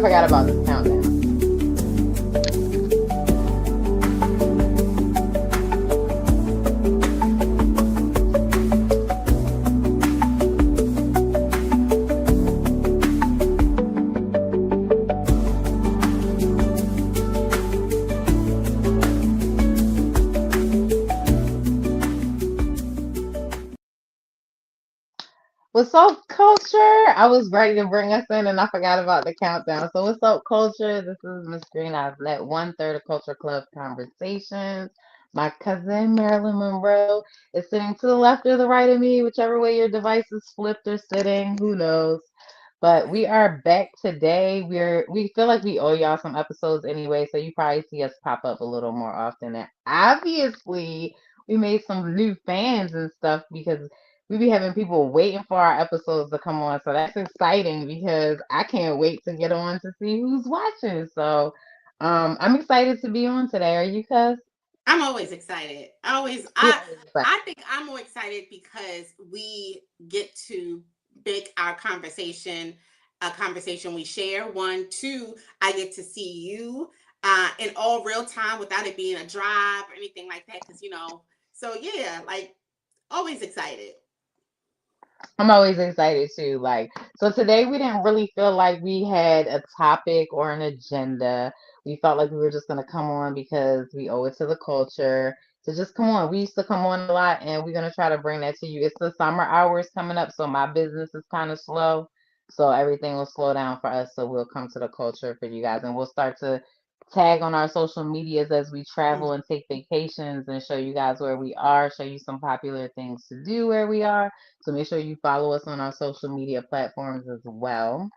forgot about this countdown. What's up, culture? I was ready to bring us in and I forgot about the countdown. So, what's up, culture? This is Miss Green. I've led 1/3 of Culture Klub Conversations. My cousin Marilyn Monroe is sitting to the left or the right of me, whichever way your device is flipped or sitting. Who knows? But we are back today. We feel like we owe y'all some episodes anyway, so you probably see us pop up a little more often. And obviously, we made some new fans and stuff because we be having people waiting for our episodes to come on. So that's exciting because I can't wait to get on to see who's watching. So I'm excited to be on today. Are you, cuz? I'm always excited. We always excited. I think I'm more excited because we get to make our conversation a conversation we share. One, two, I get to see you in all real time without it being a drive or anything like that. Because so yeah, like always excited. I'm always excited too. So today we didn't really feel like we had a topic or an agenda. We felt like we were just gonna come on because we owe it to the culture to just come on. We used to come on a lot, and we're gonna try to bring that to you. It's the summer hours coming up, so my business is kind of slow, so everything will slow down for us. So we'll come to the culture for you guys, and we'll start to tag on our social medias as we Mm. travel and take vacations and show you guys where we are, show you some popular things to do where we are. So make sure you follow us on our social media platforms as well.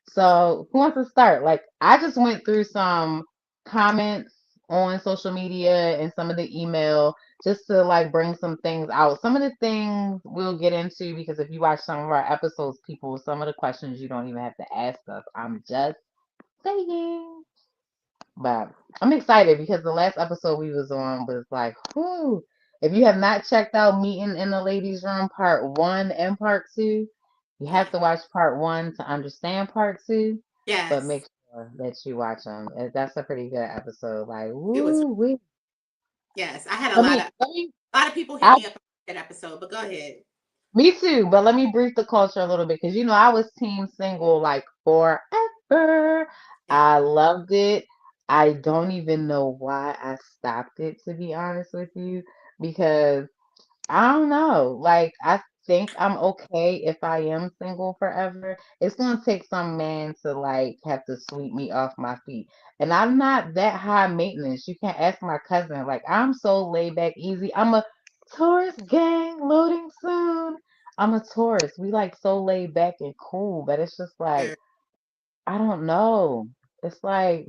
So who wants to start? Like I just went through some comments on social media and some of the email just to like bring some things out. Some of the things we'll get into because if you watch some of our episodes, people, some of the questions you don't even have to ask us. I'm just saying. But I'm excited because the last episode we was on was like, whoo. If you have not checked out Meeting in the Ladies Room Part 1 and Part 2, you Yeah. have to watch Part 1 to understand Part 2, but Yes. make sure that you watch them. That's a pretty good episode. Like, It was. woo, wee. Yes. I had Let me, let me, a lot of people hit I, me up about that episode. But go ahead. me too, but let me brief the culture a little bit because I was team single like forever. Yeah. I loved it. I don't even know why I stopped it, to be honest with you, because I don't know. Like, I think I'm okay if I am single forever. It's gonna take some man to like have to sweep me off my feet. And I'm not that high maintenance. You can ask my cousin. Like, I'm so laid back, easy. I'm a tourist gang loading soon. I'm a tourist. We like so laid back and cool, but it's just like, I don't know. It's like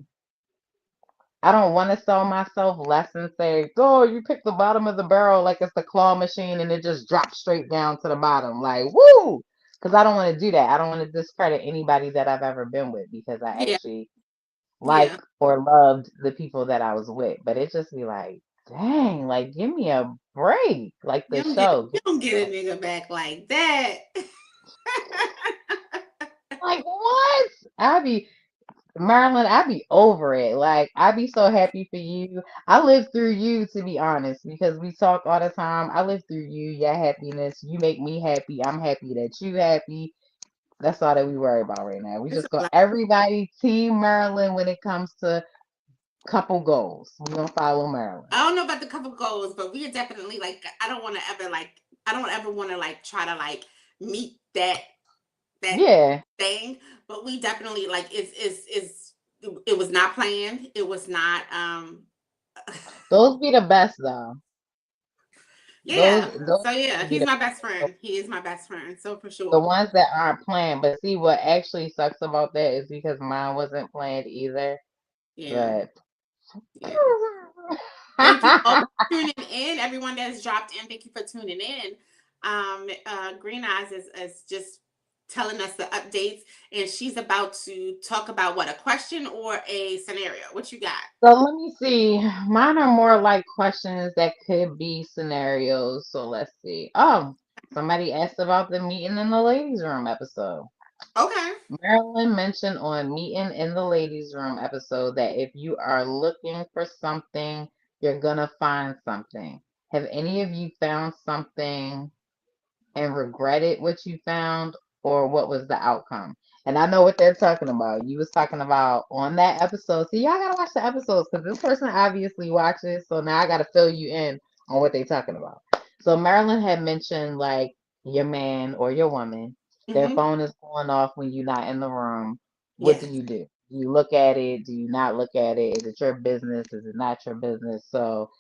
I don't want to sell myself less and say, oh, you pick the bottom of the barrel like it's the claw machine and it just drops straight down to the bottom. Like, woo! Because I don't want to do that. I don't want to discredit anybody that I've ever been with because I Yeah. actually Yeah. like or loved the people that I was with. But it just be like, dang, like, give me a break. Like the show. You Give don't me get a nigga back like that. like, what? I be Marilyn, I be over it. Like, I be so happy for you. I live through you, to be honest, because we talk all the time. I live through you, your happiness. You make me happy. I'm happy that you happy. That's all that we worry about right now. We It's a just go lot. everybody team Maryland when it comes to couple goals. We're gonna follow Maryland. I don't know about the couple goals, but we are definitely like I don't ever want to like try to like meet that Yeah, thing, but we definitely like it was not planned. It was not those be the best though. Those yeah. those So yeah, usually be he's the my best. best friend. He is my best friend. So for The sure. ones that aren't planned. But see, what actually sucks about that is because mine wasn't planned either. Yeah. But Yeah. Thank you all for tuning in. Everyone that has dropped in, thank you for tuning in. Green Eyes is just telling us the updates, and she's about to talk about what, a question or a scenario. What you got? So let me see. Mine are more like questions that could be scenarios. So let's see. Oh, somebody asked about the meeting in the ladies' room episode. Okay. Marilyn mentioned on Meeting in the Ladies Room episode that if you are looking for something, you're gonna find something. Have any of you found something and regretted what you found, or what was the outcome? And I know what they're talking about. You was talking about on that episode. See, y'all gotta watch the episodes because this person obviously watches. So now I gotta fill you in on what they talking about. So Marilyn had mentioned like your man or your woman, their Mm-hmm. phone is going off when you're not in the room. What do Yes. you do? Do you look at it? Do you not look at it? Is it your business? Is it not your business? So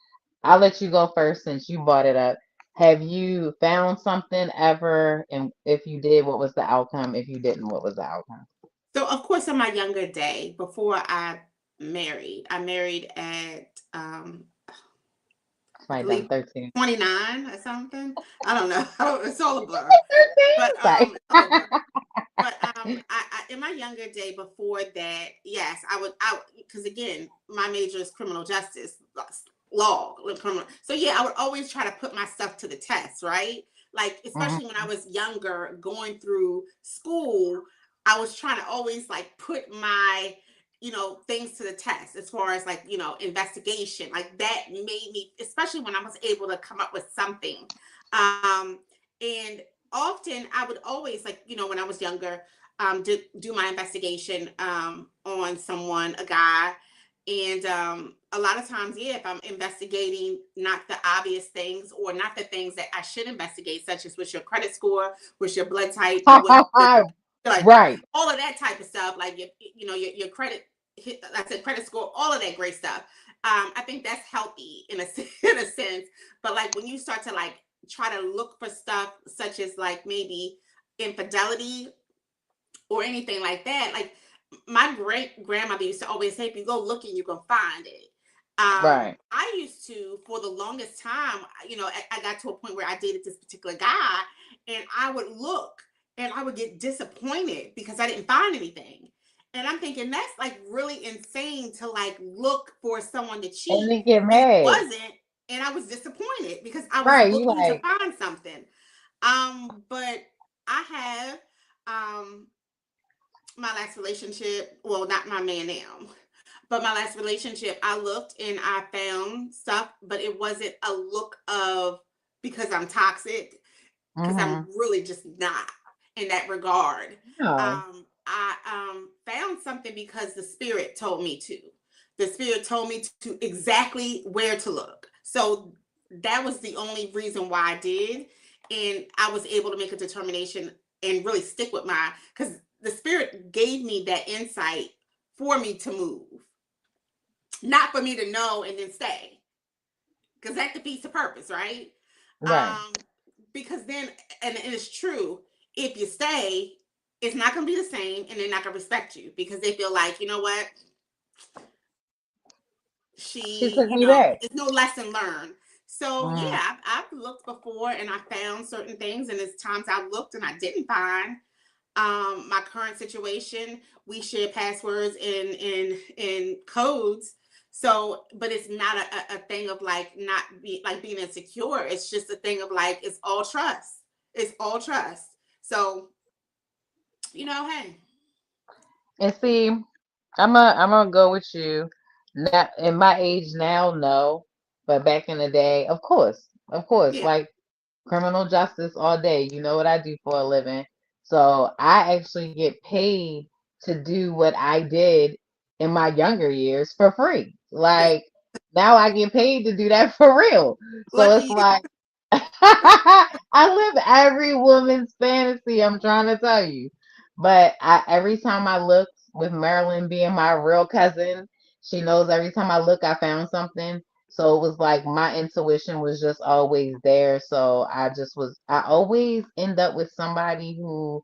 I'll let you go first since you brought it up. Have you found something ever? And if you did, what was the outcome? If you didn't, what was the outcome? So, of course, in my younger day, before I married at, I Write down believe 13. 29 or something. I don't know. It's all a blur. But 13? Sorry. it's all a blur. But in my younger day before that, yes, because again, my major is criminal justice law, criminal. So yeah, I would always try to put my stuff to the test, right? Like especially when I Mhm. was younger, going through school, I was trying to always like put my things to the test as far as like investigation like that made me, especially when I was able to come up with something. And often I would always like when I was younger do my investigation on someone, a guy. And a lot of times, yeah, if I'm investigating not the obvious things or not the things that I should investigate, such as what's your credit score, what's your blood type, what's your, like Right, all of that type of stuff, like your credit, like I said, credit score, all of that great stuff. I think that's healthy in a in a sense. But like when you start to like try to look for stuff such as like maybe infidelity or anything like that. Like my great grandmother used to always say, if you go looking, you're gonna find it. right, I used to, for the longest time, I got to a point where I dated this particular guy, and I would look and I would get disappointed because I didn't find anything. And I'm thinking that's like really insane to like look for someone to and cheat then get and it mad. wasn't. And I was disappointed because I was Right, you looking to like, find something. But I have my last relationship, well, not my man now, but my last relationship, I looked and I found stuff, but it wasn't a look of because I'm toxic, because I'm mm-hmm. really just not in that regard. No, I found something because the spirit told me to. The spirit told me to exactly where to look. So that was the only reason why I did. And I was able to make a determination and really stick with my, because the spirit gave me that insight for me to move, not for me to know and then stay, because that defeats the purpose, right? right. Um, because then, and it's true, if you stay, it's not going to be the same, and they're not going to respect you because they feel like, you know what, She she, took me back. it's no lesson learned. So Mm, yeah, I've looked before and I found certain things, and there's times I looked and I didn't find. My current situation, we share passwords and codes. So, but it's not a thing of like not be like being insecure. It's just a thing of like it's all trust. It's all trust. So, hey. and see, I'm gonna go with you. Now, in my age now, no, but back in the day, of course, Yeah. like criminal justice all day. You know what I do for a living. So I actually get paid to do what I did in my younger years for free. Yes. Like now I get paid to do that for real. So it's Lucky like I live every woman's fantasy, I'm trying to tell you. But every time I look, with Marilyn being my real cousin, she knows every time I look, I found something. So it was like my intuition was just always there. So I always end up with somebody who,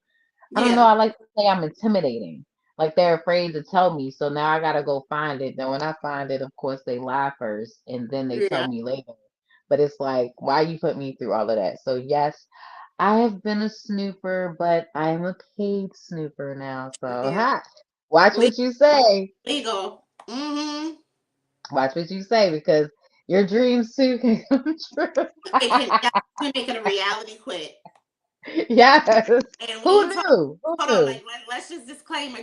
I you. don't know, Yeah. I like to say I'm intimidating. Like they're afraid to tell me. So now I gotta go find it. Then when I find it, of course, they lie first and then they tell Yeah. me later. But it's like, why you put me through all of that? So yes, I have been a snooper, but I'm a paid snooper now. So Yeah. ha, watch Le- what you say. Legal. Mm-hmm. Watch what you say because your dreams too can come true. It can make it a reality quick. Yes. And we Who ain't talking. knew? Who Hold on, knew? like let's just disclaimer.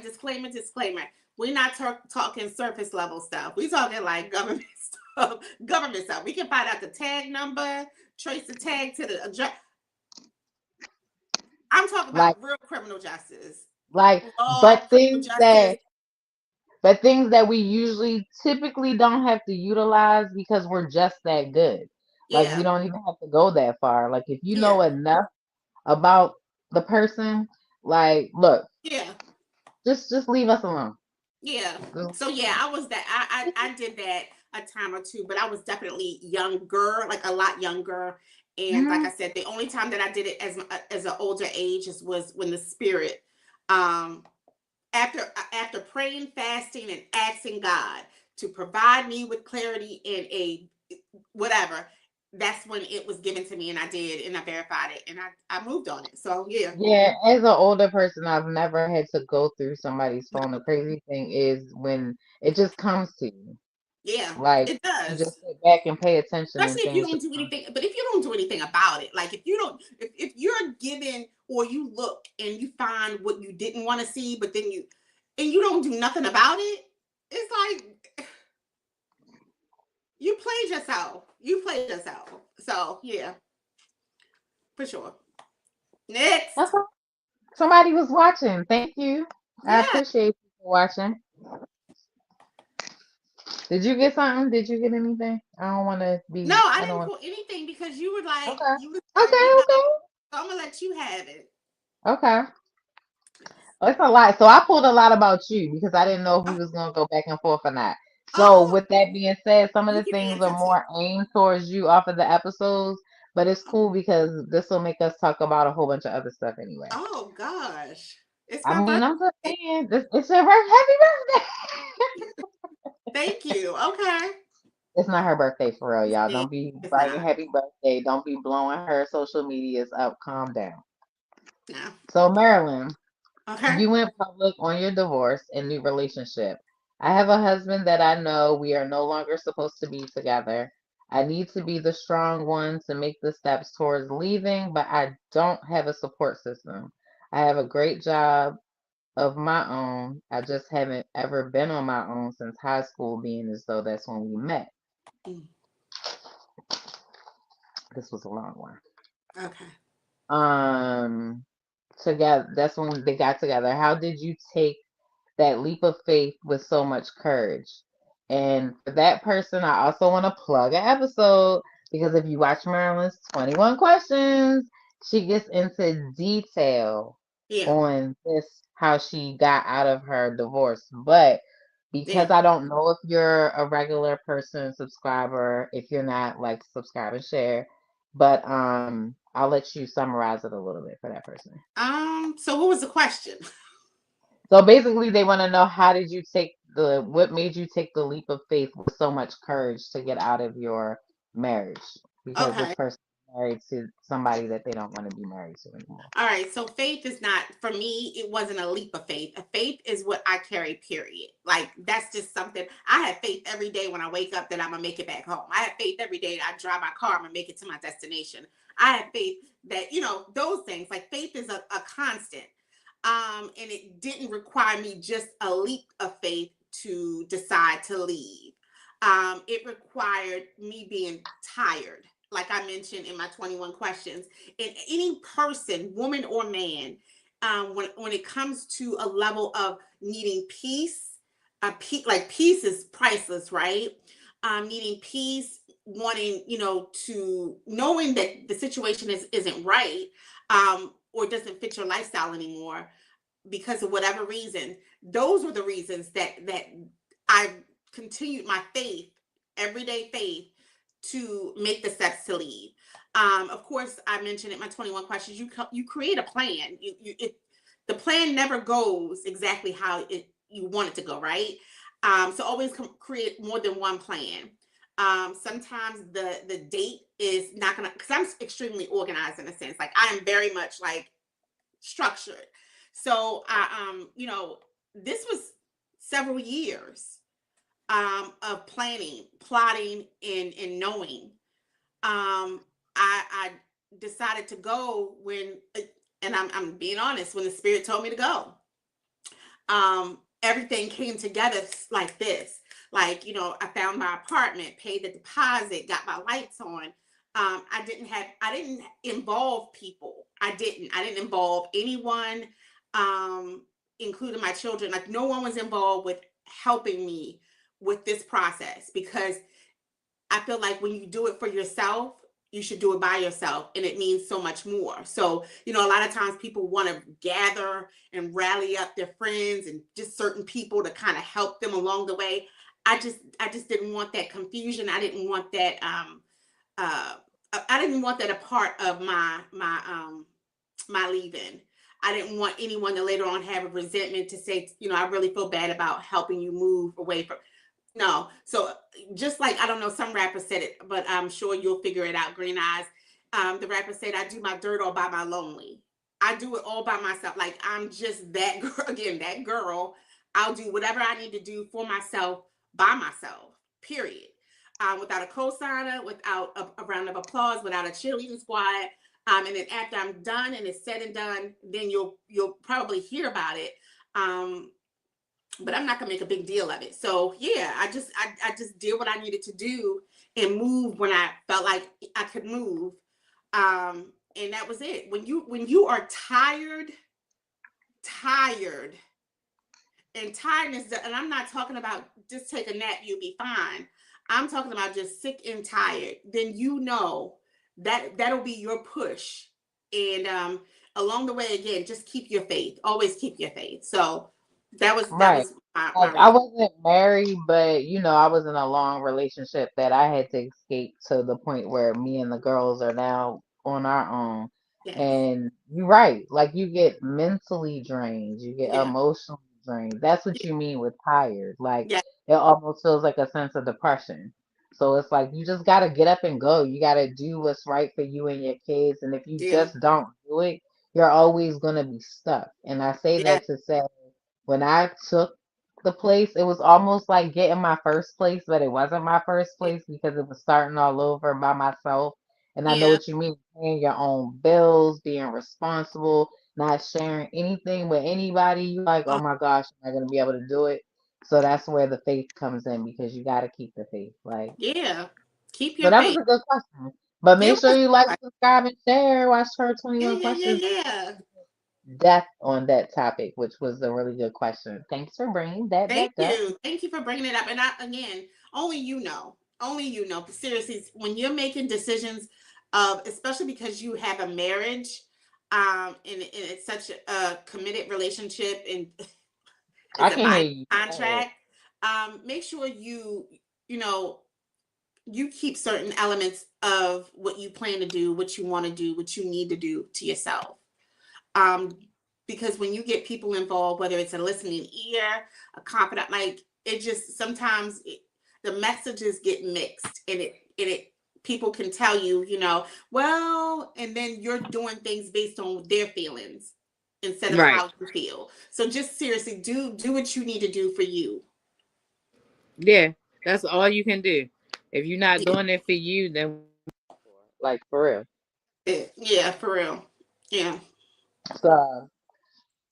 We're not talking surface level stuff. We talking like government stuff, government stuff. We can find out the tag number, trace the tag to the address. I'm talking Like, about real criminal justice, like, law, but criminal things justice. that, but things that we usually typically don't have to utilize because we're just that good. Like, we Yeah, don't even have to go that far. Like, if you yeah, know enough about the person, like, look, yeah. just leave us alone. Yeah. Just- So yeah, I was that I did that a time or two, but I was definitely younger, like a lot younger. And like I Mhm. said, the only time that I did it as an older age was when the spirit, um, after praying, fasting, and asking God to provide me with clarity and a whatever. That's when it was given to me, and I did, and I verified it, and I moved on it. So yeah, Yeah, as an older person, I've never had to go through somebody's no, phone. The crazy thing is when it just comes to you. yeah, Like, it you does. just sit back and pay attention and Especially if you things don't just do come. anything, but if you don't do anything about it, like if you don't, if you're given or you look and you find what you didn't want to see, but then you don't do nothing about it, it's like you played yourself. So yeah, for sure. That's Next. all. Somebody was watching. Thank you. I Yeah. appreciate you for watching. Did you get something? Did you get anything? I don't want to No, be. I I don't didn't want. pull anything because you were like Okay. you was letting Okay. me know. Okay. So I'm gonna let you have it. Okay. Yes. Oh, it's a lot. So I pulled a lot about you because I didn't know if we Oh, was gonna go back and forth or not. So oh, with that being said, some of you the can things are answer too. more aimed towards you off of the episodes, but it's cool because this will make us talk about a whole bunch of other stuff anyway. Oh gosh, it's I my mean, I'm just birthday. saying, it's your happy birthday. Thank you. Okay. It's not her birthday for real, y'all. See, Don't be it's writing not. happy birthday. Don't be blowing her social medias up. Calm down. No. So Marilyn, Okay. you went public on your divorce and new relationship. I have a husband that I know we are no longer supposed to be together. I need to be the strong one to make the steps towards leaving, but I don't have a support system. I have a great job of my own. I just haven't ever been on my own since high school, being as though that's when we met. Mm, This was a long one. okay. Um, together, that's when they got together. How did you take that leap of faith with so much courage? And for that person, I also want to plug an episode because if you watch Marilyn's 21 Questions, she gets into detail Yeah. on this, how she got out of her divorce. But Yeah. because I don't know if you're a regular person subscriber, if you're not, like, subscribe and share. But I'll let you summarize it a little bit for that person. So what was the question? So basically, they want to know how did you take what made you take the leap of faith with so much courage to get out of your marriage? Because this Okay. person is married to somebody that they don't want to be married to anymore. All right. So faith is not for me. It wasn't a leap of faith. A faith is what I carry. Period. Like that's just something. I have faith every day when I wake up that I'm gonna make it back home. I have faith every day that I drive my car. I'm gonna make it to my destination. I have faith that those things. Like faith is a constant. And it didn't require me just a leap of faith to decide to leave. It required me being tired, like I mentioned in my 21 questions. And any person, woman or man, when it comes to a level of needing peace, like peace is priceless, right? Needing peace, wanting, to knowing that the situation isn't right, or doesn't fit your lifestyle anymore because of whatever reason. Those were the reasons that I continued my faith, everyday faith, to make the steps to leave. Of course, I mentioned in my 21 questions, you create a plan. The plan never goes exactly how you want it to go, right? So always create more than one plan. Sometimes the date is not gonna, because I'm extremely organized in a sense. Like I am very much like structured. So this was several years of planning, plotting, and knowing. Um, I decided to go when, and I'm being honest, when the spirit told me to go, everything came together like this. Like, I found my apartment, paid the deposit, got my lights on. I didn't involve people. I didn't involve anyone, um, including my children. Like, no one was involved with helping me with this process, because I feel like when you do it for yourself, you should do it by yourself, and it means so much more. So, a lot of times people want to gather and rally up their friends and just certain people to kind of help them along the way. I just didn't want that confusion. I didn't want that uh I didn't want that a part of my leaving. I didn't want anyone to later on have a resentment to say, I really feel bad about helping you move away from. No. So, just like, I don't know, some rapper said it, but I'm sure you'll figure it out, Green Eyes. The rapper said, I do my dirt all by my lonely. I do it all by myself. Like, I'm just that girl, again, that girl. I'll do whatever I need to do for myself by myself, period. Without a co-signer, without a round of applause, without a cheerleading squad. And then after I'm done and it's said and done, then you'll probably hear about it. Um, but I'm not gonna make a big deal of it. So yeah, I just did what I needed to do and move when I felt like I could move. And that was it. When you are tired, and tiredness, and I'm not talking about just take a nap, you'll be fine. I'm talking about just sick and tired. Then that'll be your push. And along the way, again, just keep your faith. Always keep your faith. So that Right. was my Like I reason. wasn't married, but I was in a long relationship that I had to escape to the point where me and the girls are now on our own. Yes. And you're right. Like you get mentally drained, you get Yeah. emotionally drained. That's what you mean with tired. Like Yeah. it almost feels like a sense of depression. So it's like you just gotta get up and go. You gotta do what's right for you and your kids. And if you Yeah. just don't do it, you're always gonna be stuck. And I say Yeah. that to say when I took the place, it was almost like getting my first place, but it wasn't my first place because it was starting all over by myself. And I know Yeah. what you mean, paying your own bills, being responsible, not sharing anything with anybody. You like, oh Oh, my gosh, am I gonna be able to do it? So that's where the faith comes in because you gotta keep the faith. Like, yeah. Keep so your that was faith. a good question. But It make sure was. you like, subscribe, and share. Watch her Yeah. 21 Yeah. Yeah. questions Yeah. depth on that topic, which was a really good question. Thanks for bringing Thank that depth. you. Thank you for bringing it up. And again, only you know. Only you know. But seriously, when you're making decisions of, especially because you have a marriage, and it's such a committed relationship, and I it's a can hear binding you. Go ahead. contract, make sure you know, you keep certain elements of what you plan to do, what you want to do, what you need to do to yourself. Um, because when you get people involved, whether it's a listening ear, a confidant, like, it just sometimes the messages get mixed, and it people can tell you, well, and then you're doing things based on their feelings instead of Right. how you feel. So just seriously, do what you need to do for you. Yeah. That's all you can do. If you're not Yeah, doing it for you, then Like for real. yeah, for real. Yeah. So,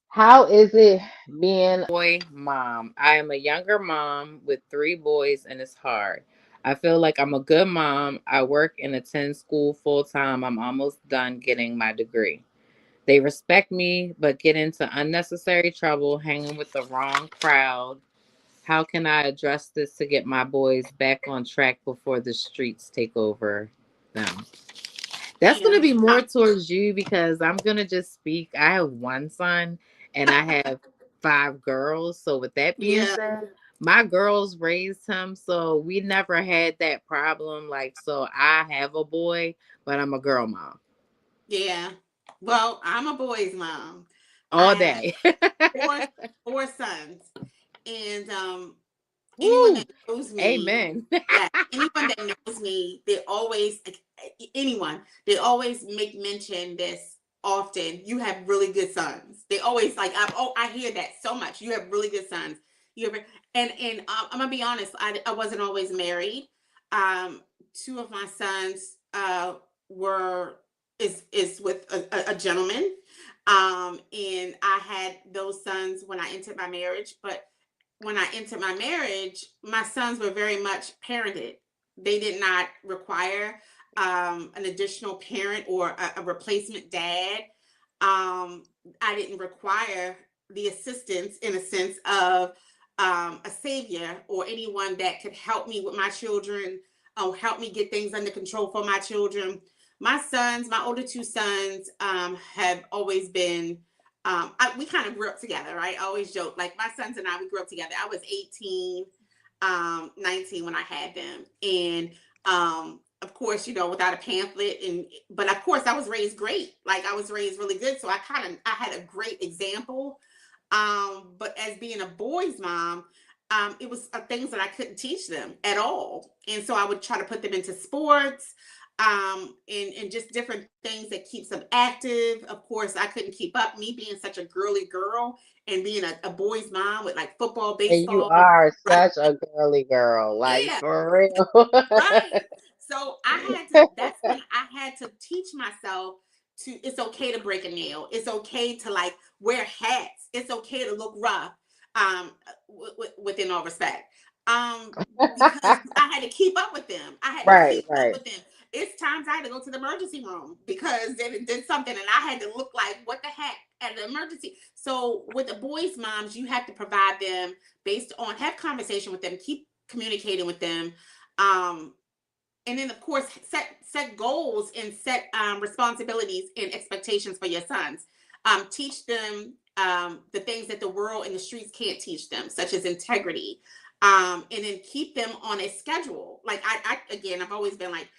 how is it being boy mom. I am a younger mom with three boys and it's hard. I feel like I'm a good mom. I work and attend school full time. I'm almost done getting my degree. They respect me, but get into unnecessary trouble hanging with the wrong crowd. How can I address this to get my boys back on track before the streets take over them? That's going to Yeah. be more towards you because I'm going to just speak. I have one son and I have five girls. So, with that being Yeah. said, my girls raised him. So, we never had that problem. Like, so I have a boy, but I'm a girl mom Yeah. Well, I'm a boy's mom. I all have day. four four sons, and anyone that Woo! knows me, Amen. yeah, anyone that knows me, they always, anyone, they always make mention this often. You have really good sons. They always like, I hear that so much. You have really good sons. You have, and I'm gonna be honest. I wasn't always married. Two of my sons were. is with a gentleman. And I had those sons when I entered my marriage. But when I entered my marriage, my sons were very much parented. They did not require an additional parent or a replacement dad. I didn't require the assistance in a sense of a savior or anyone that could help me with my children or help me get things under control for my children. My sons, my older two sons, have always been we kind of grew up together, right? I always joke, like my sons and I, we grew up together. I was 18, 19 when I had them. And of course, without a pamphlet, but of course I was raised great. Like I was raised really good. So I had a great example. But as being a boy's mom, it was things that I couldn't teach them at all. And so I would try to put them into sports, and just different things that keeps them active. Of course, I couldn't keep up. Me being such a girly girl and being a boy's mom with like football, And you baseball, are right? such a girly girl, like Yeah, for real. right. So that's when I had to teach myself to, it's okay to break a nail. It's okay to like wear hats. It's okay to look rough, within all respect. Um, because I had to keep up with them. I had to Right, keep up right. with them. It's times I had to go to the emergency room because they did something and I had to look like, what the heck, at the emergency. So with the boys' moms, you have to provide them based on, have conversation with them, keep communicating with them. Um, and then of course set goals and set responsibilities and expectations for your sons. Teach them the things that the world and the streets can't teach them, such as integrity. And then keep them on a schedule. Like again, I've always been like,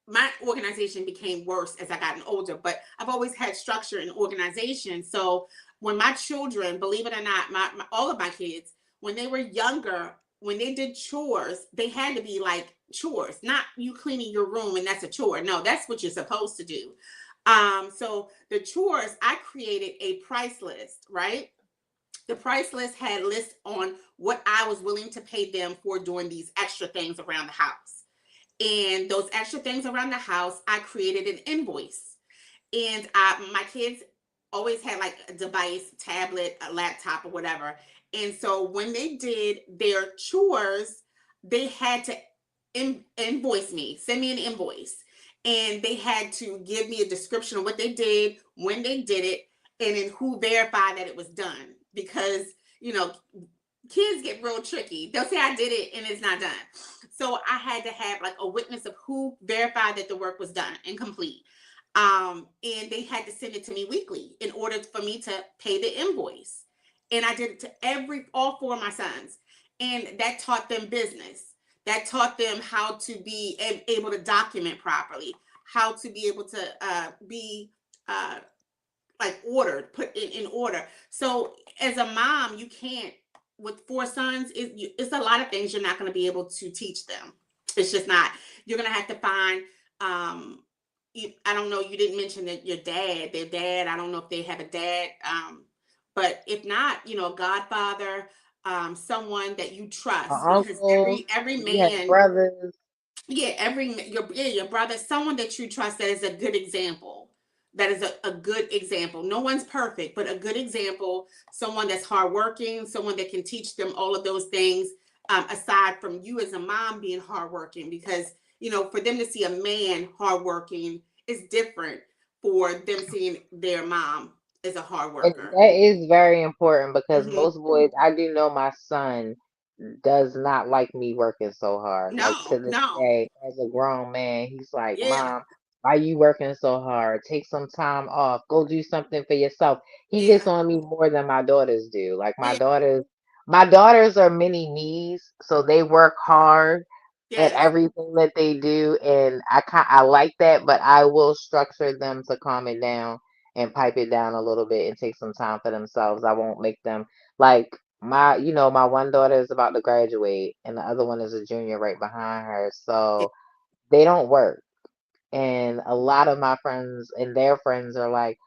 my organization became worse as I gotten older, but I've always had structure and organization. So when my children, believe it or not, all of my kids, when they were younger, when they did chores, they had to be like chores, not you cleaning your room and that's a chore. No, that's what you're supposed to do. So the chores, I created a price list, right? The price list had lists on what I was willing to pay them for doing these extra things around the house. And those extra things around the house, I created an invoice. And my kids always had like a device, tablet, a laptop, or whatever. And so when they did their chores, they had to invoice me, send me an invoice. And they had to give me a description of what they did, when they did it, and then who verified that it was done. Because, you know, kids get real tricky. They'll say I did it and it's not done. So I had to have like a witness of who verified that the work was done and complete. And they had to send it to me weekly in order for me to pay the invoice. And I did it to all four of my sons. And that taught them business. That taught them how to be able to document properly, how to be able to be uh, like ordered, put in order. So as a mom, you can't, with four sons, it's a lot of things you're not going to be able to teach them. It's just not. You're going to have to find. Um, I don't know. You didn't mention that their dad. I don't know if they have a dad. But if not, a godfather, someone that you An trust, because uncle, every you have man, brothers. yeah, your brother, someone that you trust that is a good example. That is a good example. No one's perfect, but a good example. Someone that's hardworking, someone that can teach them all of those things. Aside from you as a mom being hardworking, because for them to see a man hardworking is different for them seeing their mom as a hard And worker. that is very important because Hmm. most boys, I do know my son does not like me working so hard. Like to No, this no, day, as a grown man, he's like, yeah, Mom, why you working so hard? Take some time off. Go do something for yourself. He gets yeah, on me more than my daughters do. Like yeah, my daughters are mini me's, so they work hard at yes, everything that they do, and I like that, but I will structure them to calm it down and pipe it down a little bit and take some time for themselves. I won't make them like my one daughter is about to graduate and the other one is a junior right behind her. yeah, So they don't work. And a lot of my friends and their friends are like,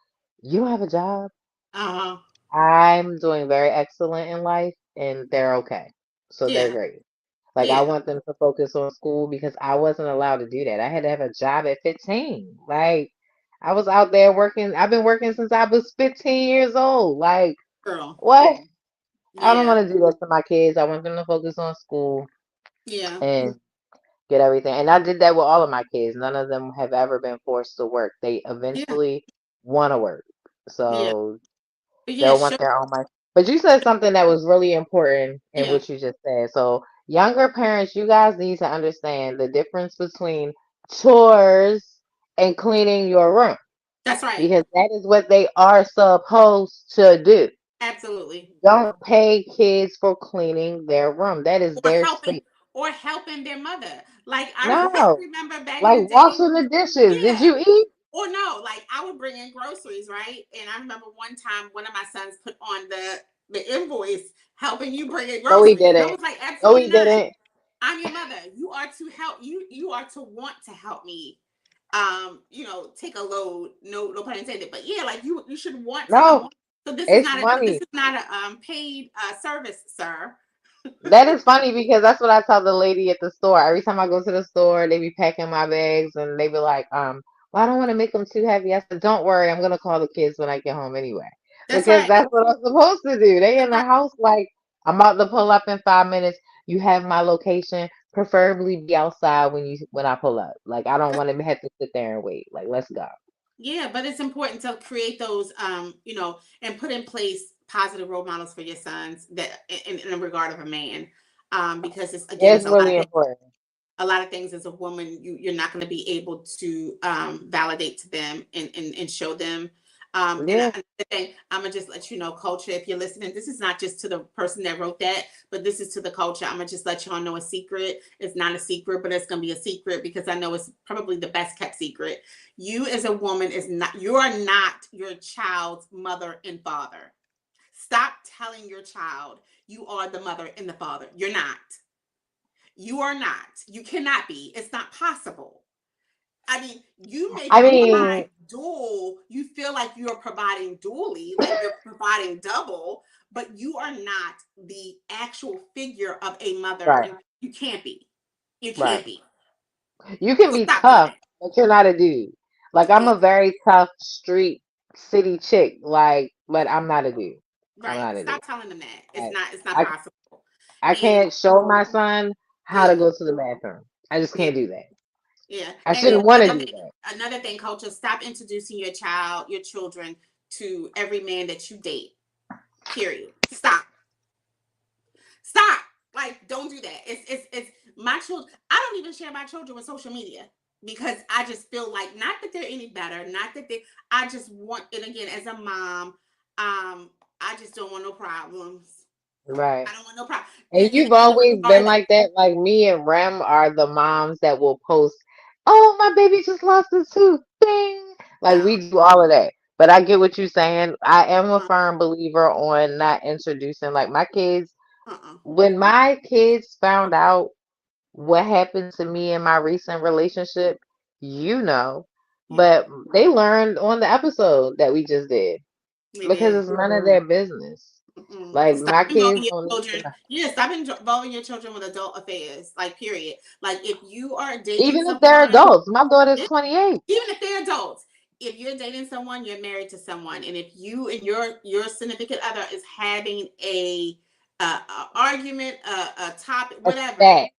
"You don't have a job?" uh-huh, I'm doing very excellent in life and they're okay. So they're yeah, great. Like I yeah. want them to focus on school because I wasn't allowed to do that. I had to have a job at 15. Like I was out there working. I've been working since I was 15 years old. Like, Girl. what? I don't Yeah. want to do that to my kids. I want them to focus on school Yeah. and get everything. And I did that with all of my kids. None of them have ever been forced to work. They Yeah. eventually want to work. Yeah. So But yeah, they'll want their own money. But you said something that was really important in yeah. what you just said. So younger parents, you guys need to understand the difference between chores and cleaning your room That's right. because that is what they are supposed to do. Absolutely. Don't pay kids for cleaning their room. That is Or their helping space. or helping their mother. Like I No, remember back in like the day. washing the dishes. Did Yeah. you eat? Or no, like I would bring in groceries, right? And I remember one time one of my sons put on the invoice helping you bring in No, he groceries. And I didn't. was like, No, absolutely he not. didn't. I'm your mother. You are to help you are to want to help me take a load. No pun intended. But yeah, like you should want to. No, So this is it's not a this funny. is not a paid service, sir. That is funny because that's what I tell the lady at the store. Every time I go to the store, they be packing my bags and they be like, well, I don't want to make them too heavy. I said, don't worry, I'm gonna call the kids when I get home anyway. That's Because right. that's what I'm supposed to do. They in That's the right. house like I'm about to pull up in 5 minutes. You have my location. Preferably be outside when I pull up. Like I don't want to have to sit there and wait. Like let's go. Yeah, but it's important to create those, and put in place positive role models for your sons that in the regard of a man, because it's again, It's it's really important. a lot of things as a woman you're not going to be able to validate to them and show them. Yeah. The thing I'm gonna just let you know, culture. If you're listening, this is not just to the person that wrote that, but this is to the culture. I'm gonna just let y'all know a secret. It's not a secret, but it's gonna be a secret because I know it's probably the best kept secret. You as a woman is not. You are not your child's mother and father. Stop telling your child you are the mother and the father. You're not. You are not. You cannot be. It's not possible. I mean, you may I provide mean, dual, you feel like you're providing dually, like you're providing double, but you are not the actual figure of a mother. right, And you can't be. You right. can't be. You can So be stop doing tough, that. but you're not a dude. Like I'm Yeah. a very tough street city chick, like, but I'm not a dude. I'm Right. not a dude. Stop telling them that. Like It's not I possible. I And can't show my son how to yeah, go to the bathroom. I just yeah, can't do that. yeah. I And then shouldn't want to do that. another thing, culture, stop introducing your children to every man that you date. Period. Stop. Stop. Like, don't do that. It's my children. I don't even share my children with social media because I just feel like not that they're any better, not that they. I just want, and again, as a mom, I just don't want no problems. Right. I don't want no problem. And And you've in the always been regard of like that. Like me and Rem are the moms that will post, "Oh, my baby just lost a tooth." Bing. Like no, we do all of that. But I get what you're saying. I am a uh, firm believer on not introducing like my kids. uh-uh. When my kids found out what happened to me in my recent relationship, you know, Yeah, but they learned on the episode that we just did they because did. it's none of their business. Mm-mm. Like Stop my kids involving your don't need to children. know. Yeah, stop involving your children with adult affairs. Like, period. Like, if you are dating Even if they're someone, adults. My daughter's yeah, 28. even if they're adults, if you're dating someone, you're married to someone, and if you and your significant other is having a argument, a topic, A whatever, stat.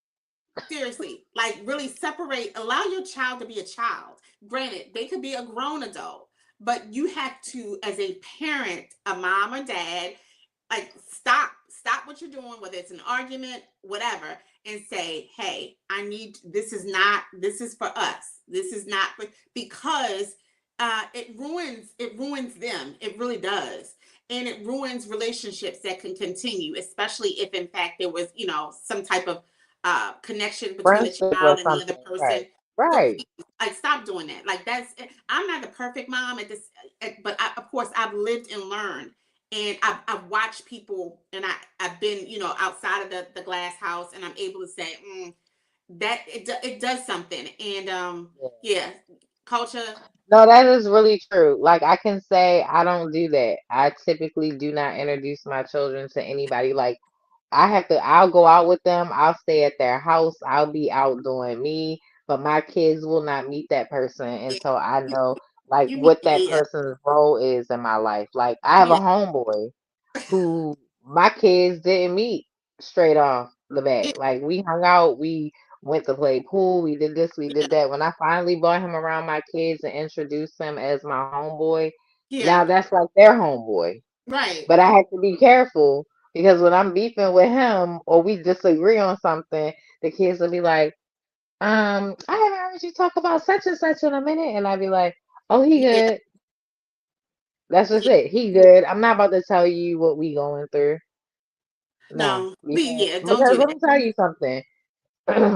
seriously, like really separate. Allow your child to be a child. Granted, they could be a grown adult, but you have to, as a parent, a mom or dad, like stop what you're doing, whether it's an argument, whatever, and say, hey, I need, this is not, this is for us, this is not for, because it ruins them, it really does. And it ruins relationships that can continue, especially if in fact there was, some type of connection between the Friendship or child and the other something. person. Right. So Right. please, like, stop doing that. Like, I'm not the perfect mom at this, but of course I've lived and learned, and I've watched people, and I've been, outside of the glass house, and I'm able to say, that it does something. And yeah, culture. No, that is really true. Like I can say I don't do that. I typically do not introduce my children to anybody. Like I'll go out with them, I'll stay at their house, I'll be out doing me, but my kids will not meet that person Yeah, until I you, know like You need, what that yeah, person's role is in my life. Like I have a yeah, homeboy who my kids didn't meet straight off the yeah, bat. Like we hung out, we went to play pool, we did this, we did yeah, that. When I finally brought him around my kids and introduced him as my homeboy, now yeah, that's like their homeboy. right. But I have to be careful because when I'm beefing with him or we disagree on something, the kids will be like, I haven't heard you talk about such and such in a minute. And I'd be like, oh, he Yeah, good. That's just yeah. it. He good. I'm not about to tell you what we going through. No, No, yeah, don't because do let that. me tell you something.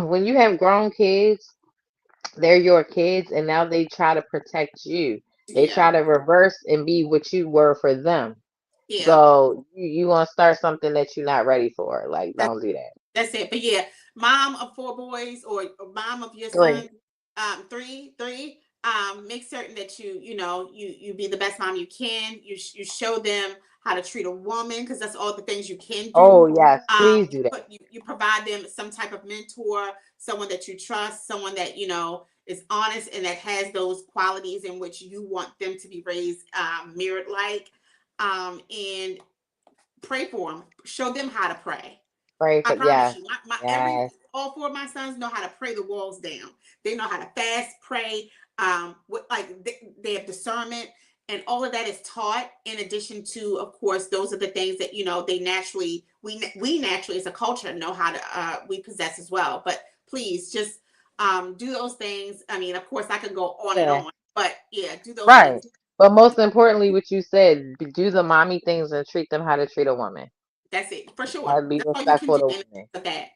When you have grown kids, they're your kids, and now they try to protect you. They Yeah, try to reverse and be what you were for them. yeah. So you gonna start something that you're not ready for. Like, That, don't do that. that's it. But yeah, mom of four boys or mom of your Three. son, three. Make certain that you be the best mom you can. You show them how to treat a woman because that's all the things you can Oh do. yes, please do that. You provide them some type of mentor, someone that you trust, someone that is honest and that has those qualities in which you want them to be raised, mirrored like, and pray for them. Show them how to pray. Pray I for promise yes, you, my every yes. all four of my sons know how to pray the walls down. They know how to fast, pray. Like they have discernment, and all of that is taught. In addition to, of course, those are the things that they naturally we naturally as a culture know how to we possess as well. But please just do those things. I mean, of course, I could go on and Yeah. on, but yeah, do those Right. things. But most importantly, what you said, do the mommy things and treat them how to treat a woman. That's it for sure. Be That's all you can respectful do to in women. of that.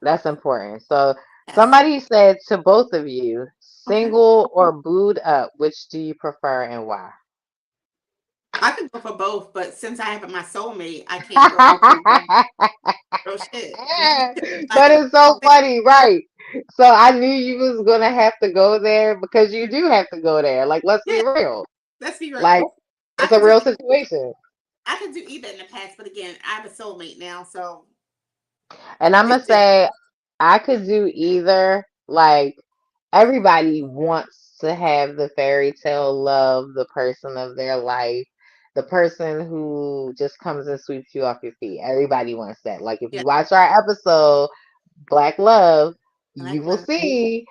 That's important. So Yes. somebody said to both of you, Okay. single or booed up, which do you prefer and why? I could go for both, but since I have my soulmate, I can't go for one. Real shit. I But can it's so funny, right? So I knew you was gonna have to go there because you do have to go there. Like, let's be yeah, real. let's be real. Like, I it's a could do real situation. I could do either in the past, but again, I have a soulmate now, so And I'm it's gonna different. say I could do either. Like everybody wants to have the fairy tale love, the person of their life, the person who just comes and sweeps you off your feet. Everybody wants that. Like if Yeah, you watch our episode, Black Love, you black will love. see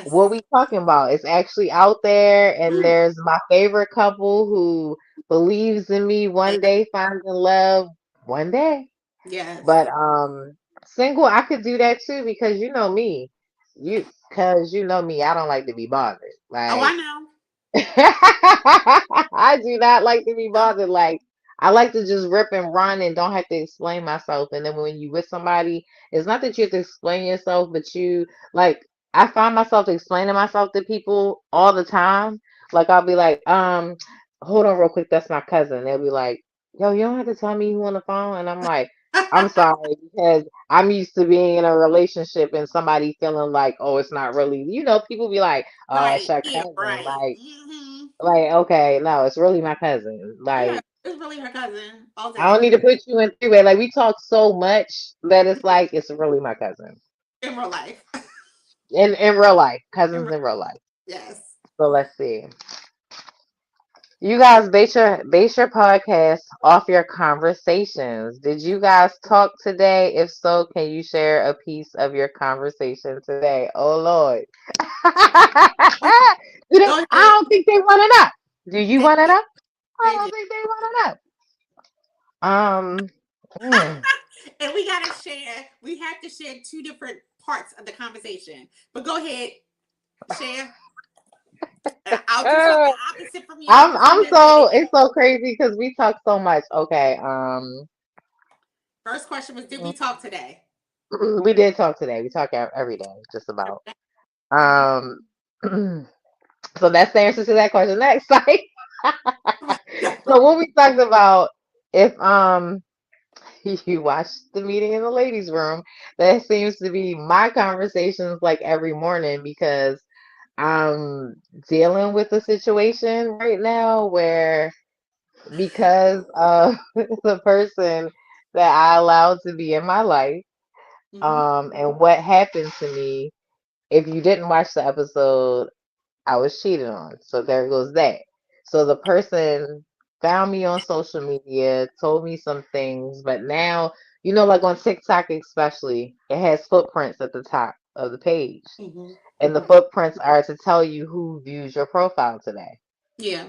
what Yes. we talking about. It's actually out there, and Mm, there's my favorite couple who believes in me yeah. one day, finds in love one day. Yes. But single, I could do that too because you know me. Cause you know me, I don't like to be bothered. Oh, I Like know. I do not like to be No. bothered. Like I like to just rip and run and don't have to explain myself. And then when you with somebody, it's not that you have to explain yourself, but you like I find myself explaining myself to people all the time. Like I'll be like, hold on real quick, that's my cousin. They'll be like, yo, you don't have to tell me you on the phone. And I'm like, I'm sorry because I'm used to being in a relationship and somebody feeling like, oh, it's not really, people be like, oh, it's Right. your Yeah. cousin. Right. Like, okay, no, it's really my cousin. Yeah. Like, It's really her cousin all I don't day need to put you in three-way. Like, we talk so much that it's like, it's really my cousin. in real life. In real life, In cousins real, in real life. yes. So let's see. You guys base your podcast off your conversations. Did you guys talk today? If so, can you share a piece of your conversation today? Oh Lord. We I go ahead. don't think they want to know. Do you They want to did. know? I They don't did. think they want to know. Mm, And we gotta share. We have to share two different parts of the conversation. But go ahead, share. I'll do uh, something opposite from you, I'm and there we so go. it's so crazy because we talk so much. Okay. First question was, did we talk today? We did talk today. We talk every day, just about. Mhm. Um, so that's the answer to that question. Next, like, so what we talked about, if you watch the meeting in the ladies' room, that seems to be my conversations like every morning because I'm dealing with a situation right now where because of the person that I allowed to be in my life, Mhm. and what happened to me. If you didn't watch the episode, I was cheated on. So there goes that. So the person found me on social media, told me some things, but now, like on TikTok especially, it has footprints at the top of the page. Mm-hmm. And the footprints are to tell you who views your profile today. Yeah.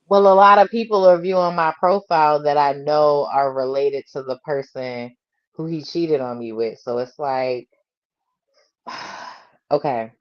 Well, a lot of people are viewing my profile that I know are related to the person who he cheated on me with. So it's like, okay.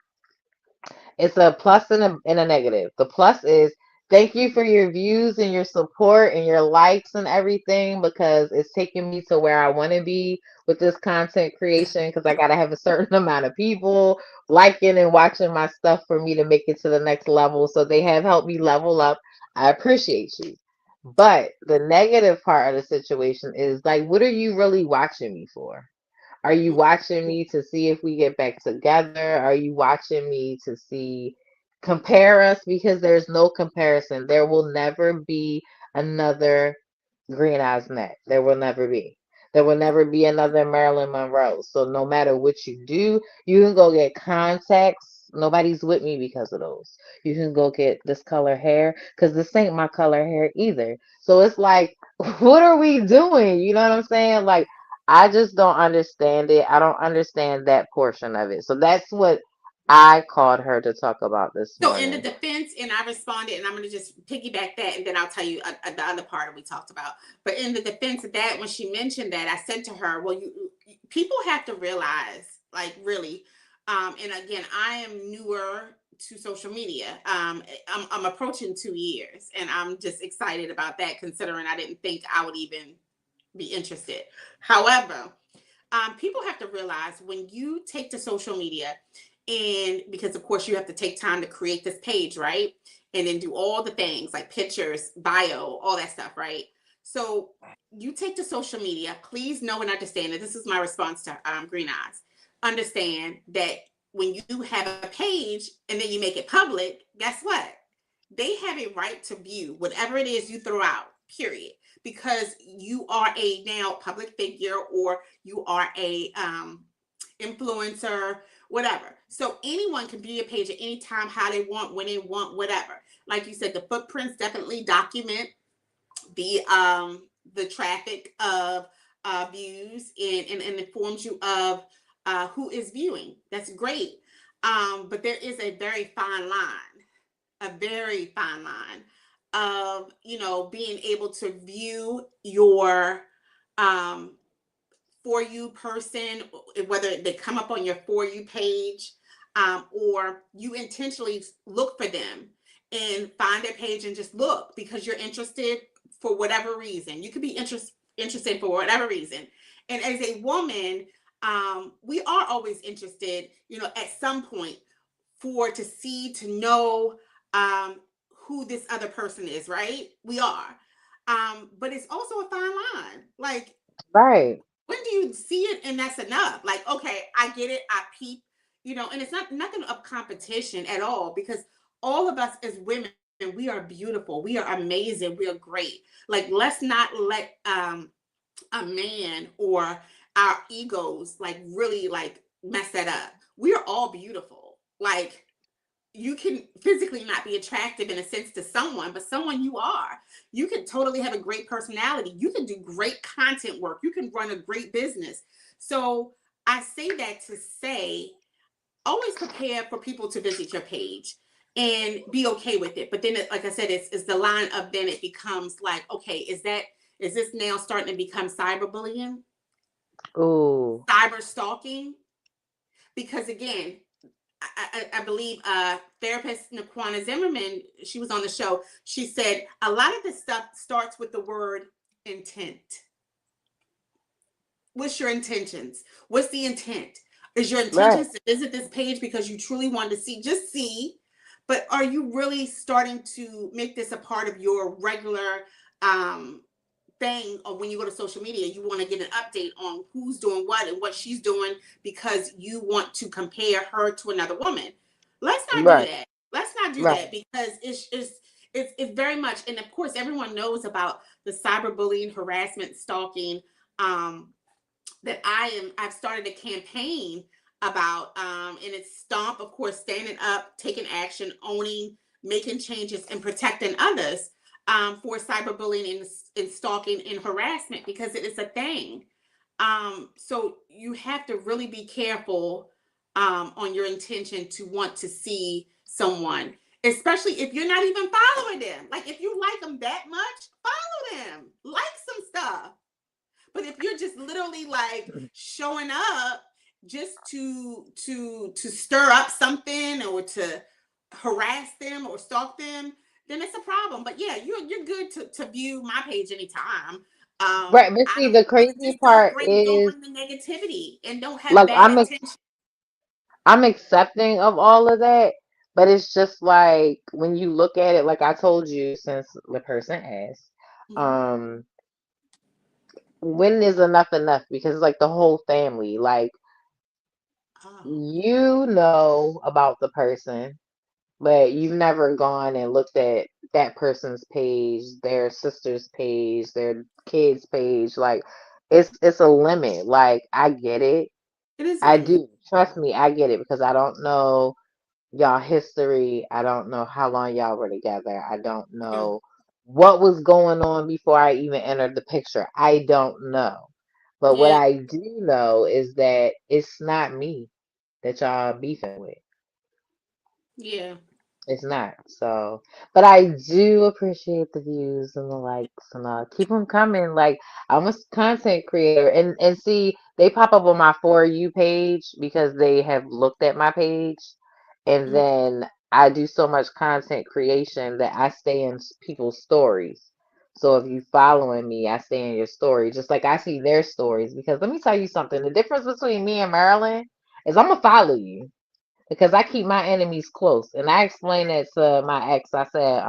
It's a plus and a negative. The plus is thank you for your views and your support and your likes and everything because it's taking me to where I want to be with this content creation because I got to have a certain amount of people liking and watching my stuff for me to make it to the next level. So they have helped me level up. I appreciate you. But the negative part of the situation is like, what are you really watching me for? Are you watching me to see if we get back together? Are you watching me to see compare us? Because there's no comparison. There will never be another Green Eyes Net. There will never be. There will never be another Marilyn Monroe. So no matter what you do, you can go get contacts. Nobody's with me because of those. You can go get this color hair because this ain't my color hair either. So it's like, what are we doing? You know what I'm saying? Like, I just don't understand it. I don't understand that portion of it. So that's what I called her to talk about this So in the morning. defense, and I responded, and I'm going to just piggyback that, and then I'll tell you the other part that we talked about. But in the defense of that, when she mentioned that, I said to her, "Well, people have to realize, like, really." And again, I am newer to social media. I'm approaching 2 years, and I'm just excited about that, considering I didn't think I would even be interested. However, people have to realize when you take to social media, and because of course you have to take time to create this page, right? And then do all the things like pictures, bio, all that stuff, right? So you take to social media, please know and understand that this is my response to Green Eyes. Understand that when you have a page and then you make it public, guess what? They have a right to view whatever it is you throw out, period, because you are a now public figure, or you are a influencer, whatever. So anyone can view your page at any time, how they want, when they want, whatever. Like you said, the footprints definitely document the traffic of views, and informs you of who is viewing. That's great. But there is a very fine line, a very fine line of, being able to view your um for you person, whether they come up on your for you page, or you intentionally look for them and find their page and just look because you're interested for whatever reason. You could be interested for whatever reason. And as a woman, we are always interested, at some point, for to see, to know who this other person is, right? We are. But it's also a fine line. Like, Right. when do you see it and that's enough? Like, okay, I get it, I peep, and it's not nothing of competition at all, because all of us as women, we are beautiful, we are amazing, we are great. Like, let's not let a man or our egos like really like mess that up. We are all beautiful. Like, you can physically not be attractive in a sense to someone, but someone you are. You can totally have a great personality. You can do great content work. You can run a great business. So I say that to say, always prepare for people to visit your page and be okay with it. But then, like I said, it's the line of, then it becomes like, okay, is this now starting to become cyberbullying, Ooh. cyber stalking? Because again, I believe therapist Naquana Zimmerman, she was on the show. She said a lot of this stuff starts with the word intent. What's your intentions? What's the intent? Is your Right. intentions to visit this page because you truly want to see, just see, but are you really starting to make this a part of your regular um, thing? Or when you go to social media, you want to get an update on who's doing what and what she's doing because you want to compare her to another woman. Let's not do Right. that. Let's not do Right. that, because it's very much, and of course everyone knows about the cyberbullying, harassment, stalking, um, that I've started a campaign about, and it's stomp, of course, standing up, taking action, owning, making changes, and protecting others for cyberbullying and stalking and harassment, because it is a thing. So you have to really be careful on your intention to want to see someone, especially if you're not even following them. Like if you like them that much, follow them, like some stuff. But if you're just literally like showing up just to stir up something or to harass them or stalk them, then it's a problem. But yeah, you're good to view my page anytime. Right, but I see, don't, the crazy just part don't is, bring the negativity and don't have like, bad intention. I'm accepting of all of that, but it's just like when you look at it, like I told you, since the person asked, Mhm. um, when is enough enough? Because it's like the whole family, like Oh, you know about the person, but you've never gone and looked at that person's page, their sister's page, their kid's page. Like it's a limit. Like I get it. it is a I limit. do. Trust me, I get it because I don't know y'all history. I don't know how long y'all were together. I don't Yeah, know what was going on before I even entered the picture. I don't know. But what yeah, I do know is that it's not me that y'all beefing with. yeah, It's not. So, but I do appreciate the views and the likes and keep them coming. Like I'm a content creator, and see they pop up on my For You page because they have looked at my page, and mhm, then I do so much content creation that I stay in people's stories. So if you following me, I stay in your story, just like I see their stories. Because let me tell you something: the difference between me and Marilyn is I'm gonna follow you because I keep my enemies close. And I explained that to my ex. I said,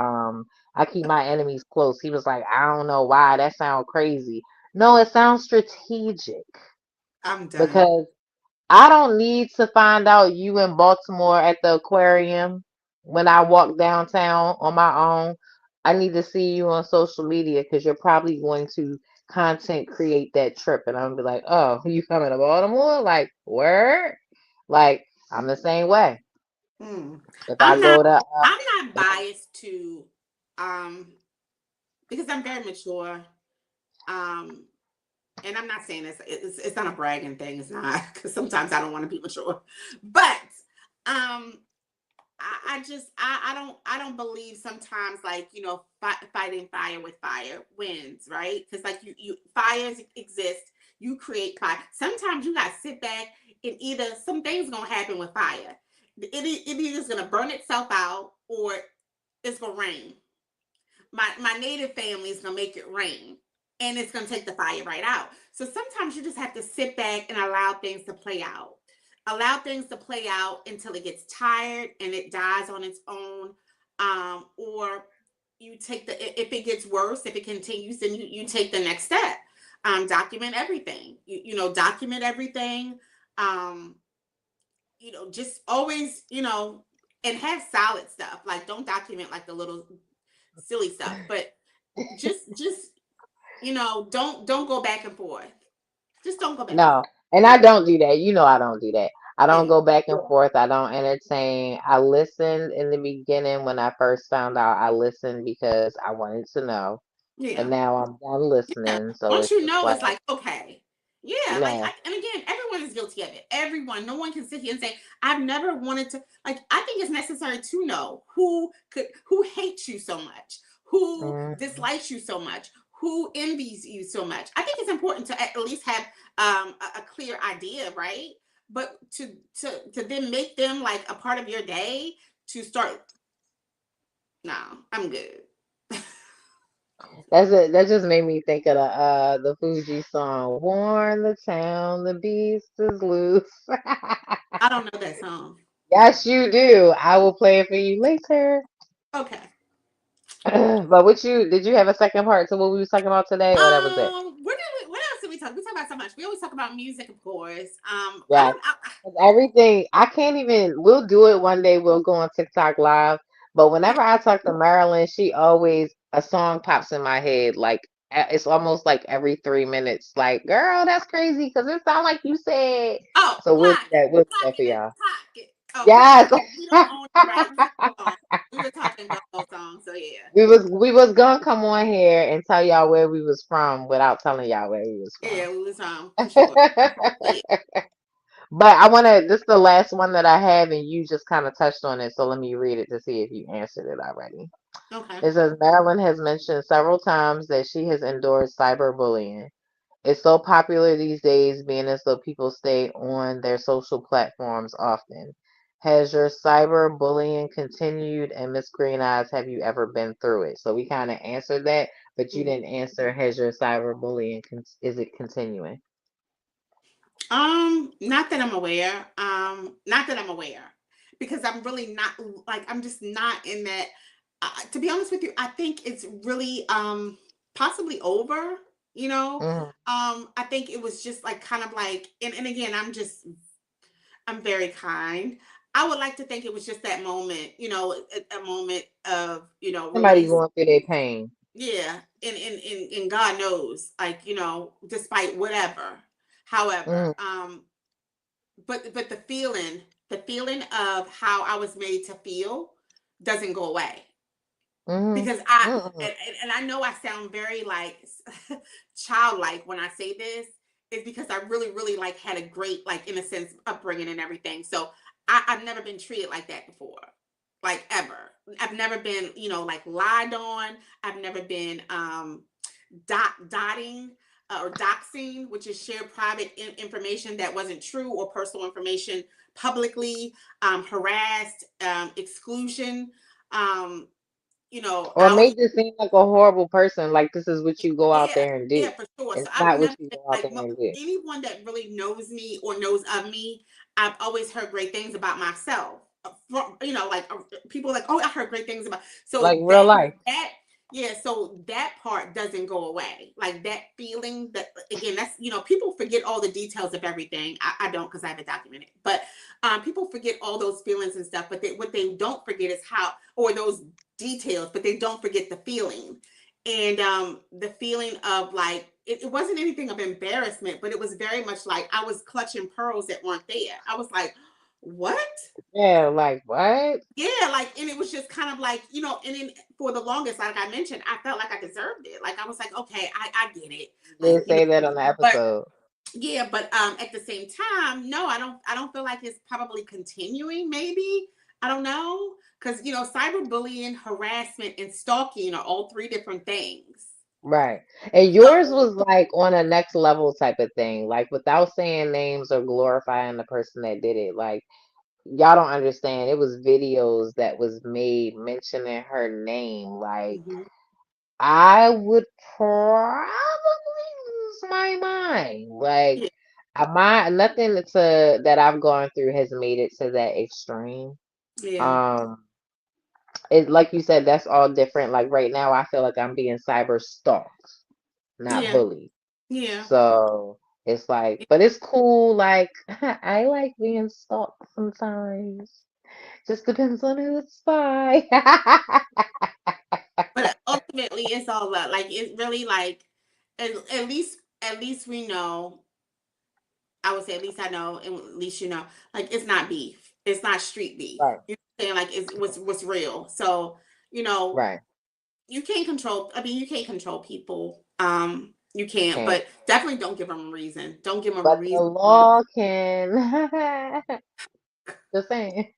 I keep my enemies close. He was like, I don't know why. That sounds crazy. No, it sounds strategic I'm done. because I don't need to find out you in Baltimore at the aquarium when I walk downtown on my own. I need to see you on social media because you're probably going to content create that trip. And I'm gonna be like, oh, you coming to Baltimore? Like, word? Like, I'm the same way. Mm. If I I'm not go to, I'm not if I, biased to um because I'm very mature. Um and I'm not saying it's not a bragging thing, it's not, because sometimes I don't want to be mature. But um I just I don't believe sometimes, like, fighting fire with fire wins, right? Because like you fires exist, you create fire. Sometimes you gotta sit back and either some things gonna happen with fire. It either is gonna burn itself out or it's gonna rain. My native family is gonna make it rain, and it's gonna take the fire right out. So sometimes you just have to sit back and allow things to play out. Allow things to play out until it gets tired and it dies on its own. Or you take the if it gets worse, if it continues, then you take the next step. Document everything. Document everything. Um, just always, and have solid stuff. Like don't document like the little silly stuff, but just don't go back and forth. Just don't go back and no, forth. and I don't do that. You know, I don't do that. I don't Yeah, go back and forth. I don't entertain. I listened in the beginning when I first found out. I listened because I wanted to know, yeah, and now I'm done yeah. listening. So Once it's you just know, like, it's like okay, yeah. Like, no. and again, everyone is guilty of it. Everyone, no one can sit here and say I've never wanted to. Like, I think it's necessary to know who hates you so much, who Mm. dislikes you so much, who envies you so much. I think it's important to at least have a clear idea, right? But to then make them like a part of your day, to start, no, I'm good. That's it. That just made me think of the Fuji song, "Warn the town, the beast is loose." I don't know that song. Yes, you do. I will play it for you later. Okay. But did you have a second part to what we was talking about today, or that was it? What else did we talk? We talk about so much. We always talk about music, of course. I Yes. don't. 'Cause everything, I can't even, we'll do it one day. We'll go on TikTok live. But Yeah, whenever I talk to Marilyn, she always, a song pops in my head like it's almost like every 3 minutes. Like, girl, that's crazy because it sounds like you said. Oh, So we'll do clock it, that. We'll do clock that for it, y'all. clock it. Oh, because Yes. we don't own the rights to the song. We were talking go-go song, so yeah. We was gonna come on here and tell y'all where we was from without telling y'all where we was from. Yeah, we was for sure. So yeah. But I wanna this is the last one that I have and you just kind of touched on it, so let me read it to see if you answered it already. Okay. It says Marilyn has mentioned several times that she has endured cyberbullying. It's so popular these days, being as though people stay on their social platforms often. Has your cyberbullying continued? And Miss Green Eyes, have you ever been through it? So we kind of answered that, but you Mhm. didn't answer. Has your cyberbullying is it continuing? Not that I'm aware. Not that I'm aware, because I'm really not like I'm just not in that. To be honest with you, I think it's really possibly over. You know, Mm-hmm. I think it was just like kind of like, and again, I'm very kind. I would like to think it was just that moment, a moment of, Somebody release. going through their pain. Yeah, and God knows, like, despite whatever. However, Mm-hmm. but the feeling of how I was made to feel doesn't go away, because I Mm-hmm. and I know I sound very like childlike when I say this, is because I really really like had a great, like, in a sense, upbringing and everything. So I've never been treated like that before, like, ever. I've never been, like, lied on. I've never been dotting or doxing, which is shared private information that wasn't true, or personal information publicly, harassed, exclusion, um, Or out. made you seem like a horrible person, like this is what you go out Yeah, there and yeah, do. for sure. So It's I've not what never you been go out like there and do. anyone that really knows me or knows of me. I've always heard great things about myself. From, like, people are like, oh, I heard great things about. Like So real life. that yeah, so that part doesn't go away. Like, that feeling, that, again, that's, people forget all the details of everything. I don't, because I have it documented. But people forget all those feelings and stuff. But what they don't forget is how, or those details, but they don't forget the feeling. And the feeling of, like, it wasn't anything of embarrassment, but it was very much like I was clutching pearls that weren't there. I was like, what? Yeah, like what? Yeah, like, and it was just kind of like, and then for the longest, like I mentioned, I felt like I deserved it. Like, I was like, okay, I get it. You Like, did say that on the but episode. yeah, but at the same time, no, I don't feel like it's probably continuing, maybe. I don't know. Because, cyberbullying, harassment, and stalking are all three different things. Right. And yours So, was like on a next level type of thing, like without saying names or glorifying the person that did it. Like y'all don't understand. It was videos that was made mentioning her name. Like mhm, I would probably lose my mind. Like yeah, nothing that I've gone through has made it to that extreme. yeah, Um it like you said, that's all different. Like right now I feel like I'm being cyber stalked, not yeah, bullied. yeah. So it's like, but it's cool. Like I like being stalked sometimes. Just depends on who it's by. But ultimately, it's all that. Like, it's really like, at least we know. I would say, at least I know, and at least you know, like, it's not beef. It's not street beef. Right, You know what I'm saying? Like, it's what's real. So, you know, right. you can't control. I mean, you can't control people. You can't, Can't. but definitely don't give them a reason. Don't give them a But the reason. law can. Just saying.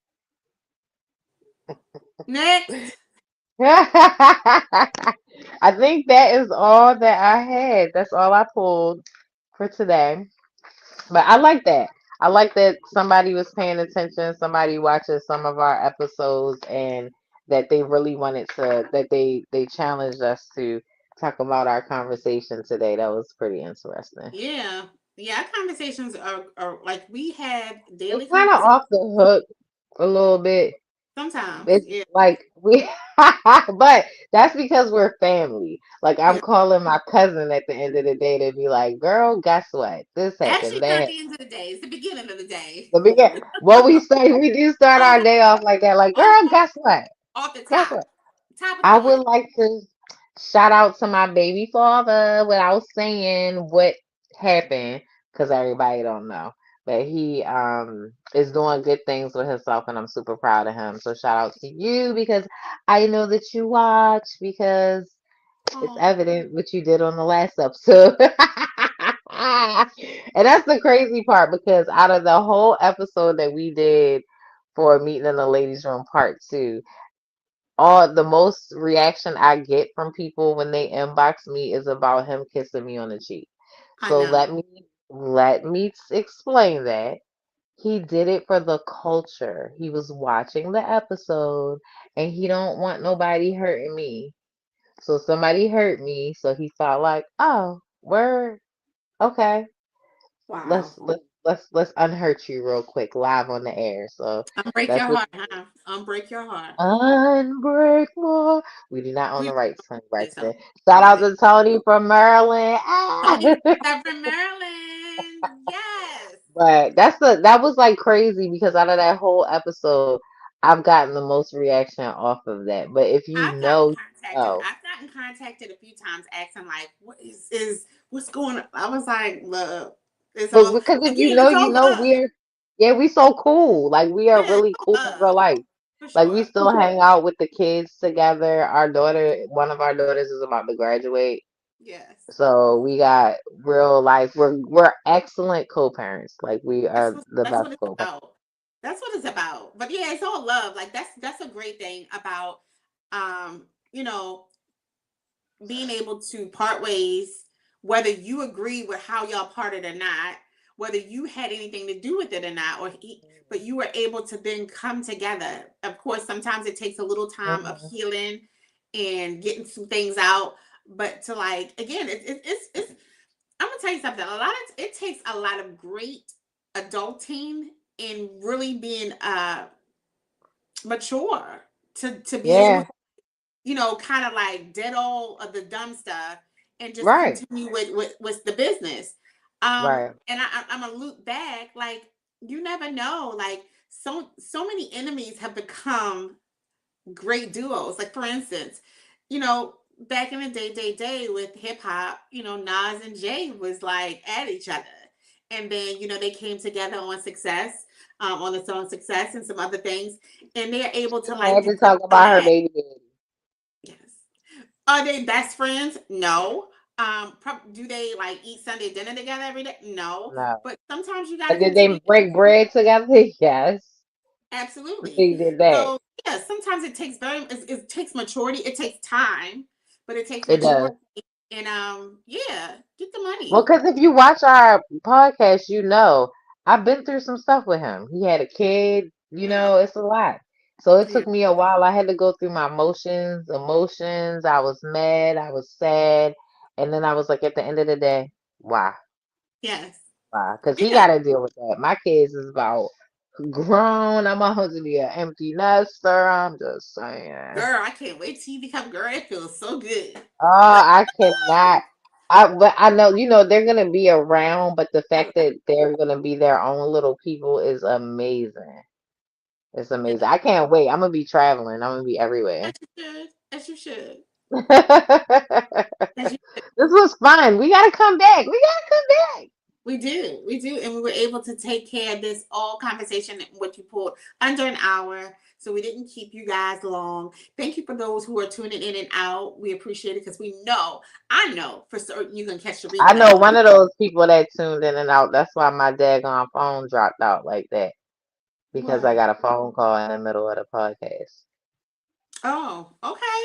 Next. I think that is all that I had. That's all I pulled for today. But I like that. I like that somebody was paying attention, somebody watches some of our episodes and that they really wanted to that they challenged us to talk about our conversation today. That was pretty interesting. Yeah, yeah. Our conversations are like, we have It's daily kind of conversations off the hook a little bit. sometimes. It's Yeah, like we but that's because we're family. Like I'm yeah. calling my cousin at the end of the day to be like, girl, guess what? This Actually, happened, it's that not happened. the end of the day. It's the beginning of the day. The begin what we say, we do start our day off like that. Like, girl, Almost guess what? off the Guess top, what? top of the I morning. would like to shout out to my baby father without saying what happened because everybody don't know. But he is doing good things with himself and I'm super proud of him. So shout out to you because I know that you watch because it's Oh, evident what you did on the last episode. And that's the crazy part because out of the whole episode that we did for Meeting in the Ladies Room Part 2, all the most reaction I get from people when they inbox me is about him kissing me on the cheek. I So know. let me explain that. He did it for the culture. He was watching the episode and he don't want nobody hurting me. So somebody hurt me, so he felt like, oh, word, okay, Wow. let's unhurt you real quick, live on the air. So Unbreak that's your what heart, huh? Unbreak your heart. unbreakable. We do not own We the rights, Tony say Braxton. something. Shout We out say to Tony from Maryland. Ah! Tony from Maryland. Yes. But that was like crazy because out of that whole episode, I've gotten the most reaction off of that. But if you know, you know. I've gotten contacted a few times asking like, what is what's going on? I was like, look, it's But all because if it's you all know, love. yeah, we so cool. Like we are Yeah, it's really all cool in real love. life. For Like we sure. still hang out with the kids together. Our daughter, one of our daughters is about to graduate. Yes. So we got real life. We're excellent co-parents. Like we are the That's best what it's co-parents. about. That's what it's about. But yeah, it's all love. Like that's a great thing about you know, being able to part ways, whether you agree with how y'all parted or not, whether you had anything to do with it or not, but you were able to then come together. Of course, sometimes it takes a little time of Hmm. healing and getting some things out, but to like again, it's I'm gonna tell you something. It takes a lot of great adulting and really being mature to be able, Yeah. kind of like dead all of the dumb stuff and just Right. continue with the business. Right. And I'm gonna loop back, like you never know, like so many enemies have become great duos. Like for instance, back in the day with hip hop, Nas and Jay was like at each other, and then they came together on Success, on the song Success and some other things, and they're able She to like had do to talk a about her collab. baby daddy. Yes. Are they best friends? No. Do they like eat Sunday dinner together every day? No. No. But sometimes you got to But did they continue. break bread together? Yes. Absolutely. They did that. So yeah, sometimes it takes maturity. It takes time, but it takes It does. maturity. And yeah, get the Well, money. because if you watch our podcast, you know I've been through some stuff with him. He had a kid, Yeah, it's a lot. So it yeah, took me a while. I had to go through my emotions. I was mad, I was sad, and then I was like, at the end of the day, why? yes, Why? Because he yeah. got to deal with that. My kids is about grown. I'm about to be an empty nester. I'm just saying. Girl, I can't wait till you become girl. It feels so good. Oh, I cannot. But I know, they're gonna be around, but the I fact love that they're gonna be their own little people is amazing. It's it. amazing. I can't wait. I'm gonna be traveling. I'm gonna be everywhere. As you should. As you should. As you This was fun. We gotta come back. We gotta come back. We do, and we were able to take care of this all conversation, what you pulled under an hour, so we didn't keep you guys long. Thank you for those who are tuning in and out. We appreciate it because I know for certain you're gonna catch the I replay. know one of those people that tuned in and out. That's why my daggone phone dropped out like that because I What? got a phone call in the middle of the podcast. Oh, okay.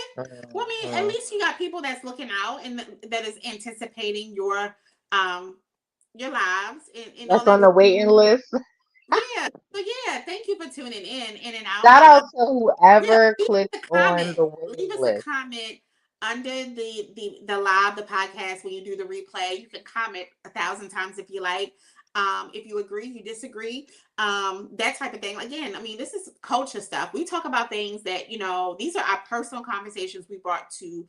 Well, I mean, at Mhm. least you got people that's looking out and that is anticipating um your lives and all That's that on good. the waiting list. Yeah. So yeah, thank you for tuning in and out. Shout And out to yeah, whoever leave clicked us a on comment. the Leave waiting us a list. comment under the live, the podcast when you do the replay. You can comment 1,000 times if you like. If you agree, you disagree, that type of thing. Again, I mean, this is culture stuff. We talk about things that these are our personal conversations we brought to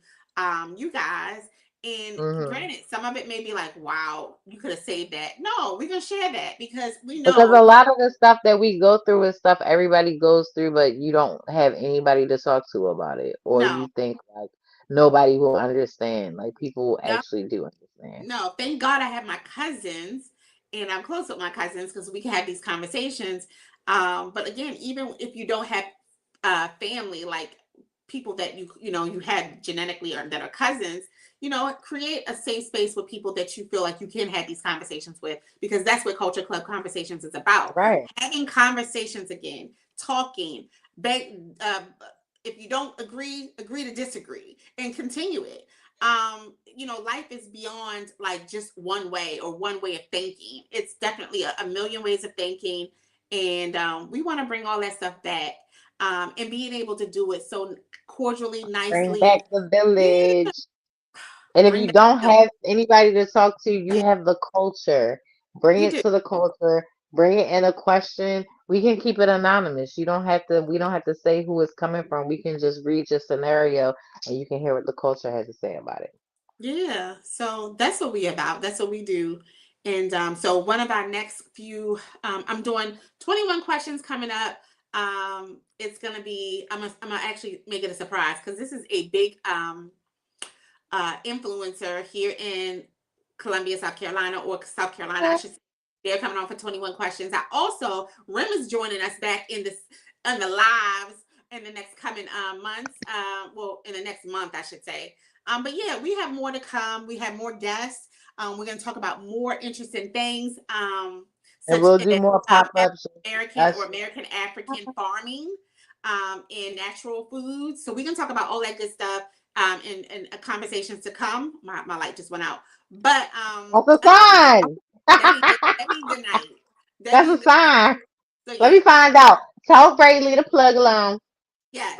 you guys. And Hmm. granted, some of it may be like, "Wow, you could have saved that." No, we're gonna share that because we Because know a lot of the stuff that we go through is stuff everybody goes through, but you don't have anybody to talk to about it. Or no, you think like nobody will understand. Like people No, actually do understand. no, thank God I have my cousins, and I'm close with my cousins because we can have these conversations. But again, even if you don't have family, like people that you had genetically or that are cousins, create a safe space with people that you feel like you can have these conversations with, because that's what Culture Club Conversations is about. Right. Having conversations again, talking, if you don't agree to disagree and continue it. Life is beyond like just one way or one way of thinking. It's definitely a million ways of thinking. And we want to bring all that stuff back, and being able to do it so cordially, Bring nicely. back the Yeah, village. And if bring you back don't the have anybody to talk to, you have the culture. Bring you it do. to the culture. Bring it in a question. We can keep it anonymous. You don't have to. We don't have to say who it's coming from. We can just read your scenario, and you can hear what the culture has to say about it. Yeah, so that's what we about. That's what we do. And so one of our next few, I'm doing 21 questions coming up. It's gonna be, I'm gonna actually make it a surprise because this is a big influencer here in Columbia, South Carolina, or South Carolina, I should say. They're coming on for 21 questions. I also, Rim is joining us back in the lives in the next coming months. Well, in the next month, I should say. But yeah, we have more to come. We have more guests. We're going to talk about more interesting things, And such we'll do as more pop-ups. American or Us. American African farming, and natural foods. So we're going to talk about all that good stuff, in conversations to come. My light just went out. But That's a sign. that means good night. That That's a means good night. sign. So Let yeah, me find out. Tell Bray leave the plug alone. yes.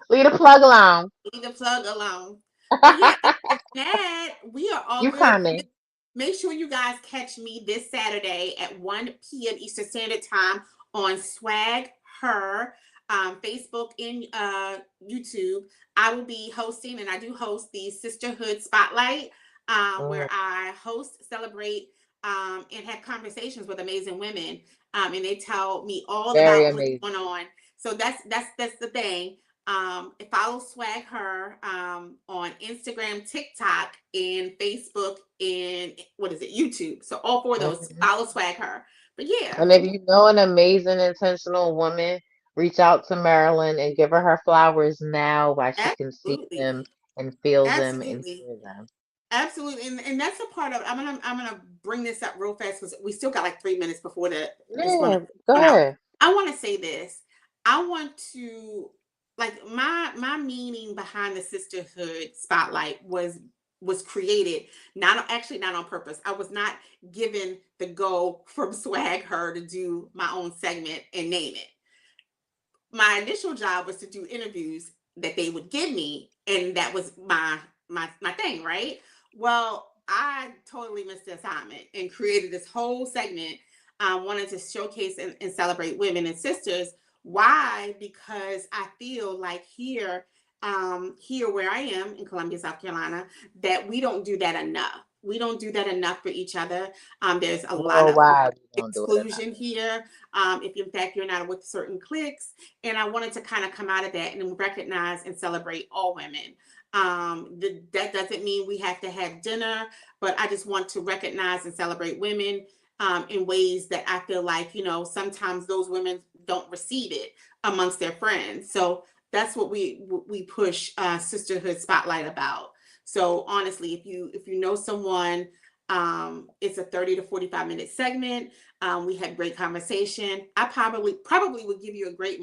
Leave the plug alone. Leave the plug alone. But yeah, other than that, we are all You good. coming? Make sure you guys catch me this Saturday at 1 p.m. Eastern Standard Time on Swag Her, Facebook and YouTube. I will be hosting, and I do host the Sisterhood Spotlight, Mm, where I host, celebrate, and have conversations with amazing women, and they tell me all very about what's amazing. going on. So that's the thing. Follow Swag Her on Instagram, TikTok, and Facebook, and what is it, YouTube. So all four of those, Mhm. follow Swag Her. But yeah, And if you know an amazing, intentional woman, reach out to Marilyn and give her her flowers now while she can see absolutely, them and feel them and absolutely, hear them. absolutely, and that's a part of. I'm gonna bring this up real fast because we still got like 3 minutes before it's gonna Yeah, go come out. ahead. I want to say this. I want to, like, my meaning behind the sisterhood spotlight was created, not actually, not on purpose. I was not given the go from Swag Her to do my own segment and name it. My initial job was to do interviews that they would give me, and that was my thing, right? Well, I totally missed the assignment and created this whole segment, wanted to showcase and celebrate women and sisters. Why? Because I feel like here where I am in Columbia, South Carolina, that we don't do that enough. We don't do that enough for each other. There's a lot of Worldwide, we don't do it enough. exclusion here. If in fact you're not with certain cliques, and I wanted to kind of come out of that and recognize and celebrate all women. That doesn't mean we have to have dinner, but I just want to recognize and celebrate women, in ways that I feel like, sometimes those women don't receive it amongst their friends. So that's what we push, sisterhood spotlight about. So honestly, if you know someone, it's a 30 to 45-minute segment. We had great conversation. I probably would give you a great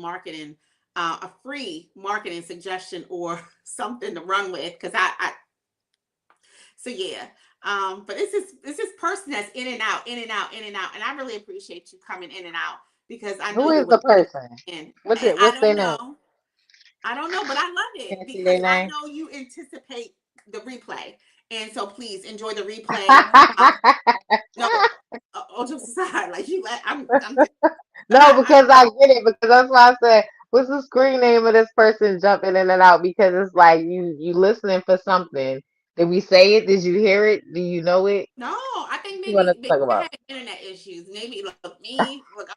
a free marketing suggestion or something to run with, because so yeah. But it's this person that's in and out, in and out, in and out, and I really appreciate you coming in and out, because I know Who you're is with the person? and What's it? I What's don't their name? know. I don't know, but I love it Can I see because their I name? know you anticipate the replay. And so please enjoy the replay. No, all jokes aside, like but No, because I get it. Because that's why I said, what's the screen name of this person jumping in and out? Because it's like you listening for something. Did we say it? Did you hear it? Do you know it? no, I think What you want us to maybe talk I about? have internet issues. Maybe look,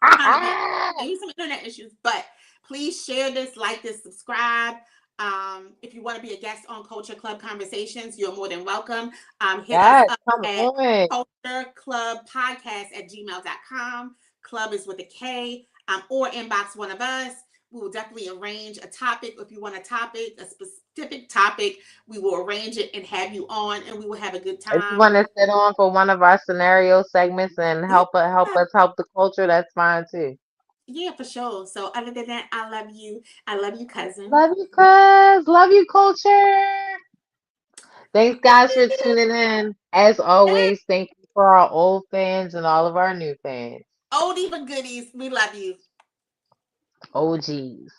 I'm trying to be maybe some internet issues, but please share this, like this, subscribe. If you want to be a guest on Culture Club Conversations, you're more than welcome. Hit us Yes, up come at on. cultureclubpodcast@gmail.com. Club is with a K, or inbox one of us. We will definitely arrange a topic. If you want a topic, a specific topic, we will arrange it and have you on, and we will have a good If you time. want to sit on for one of our scenario segments and Yeah, help us help the culture, that's fine too. yeah, for sure. So, other than that, I love you. I love you, cousin. Love you, cuz. Love you, culture. Thanks, guys, for tuning in. As always, thank you for our old fans and all of our new fans. Oldie but goodies. We love you. OGs.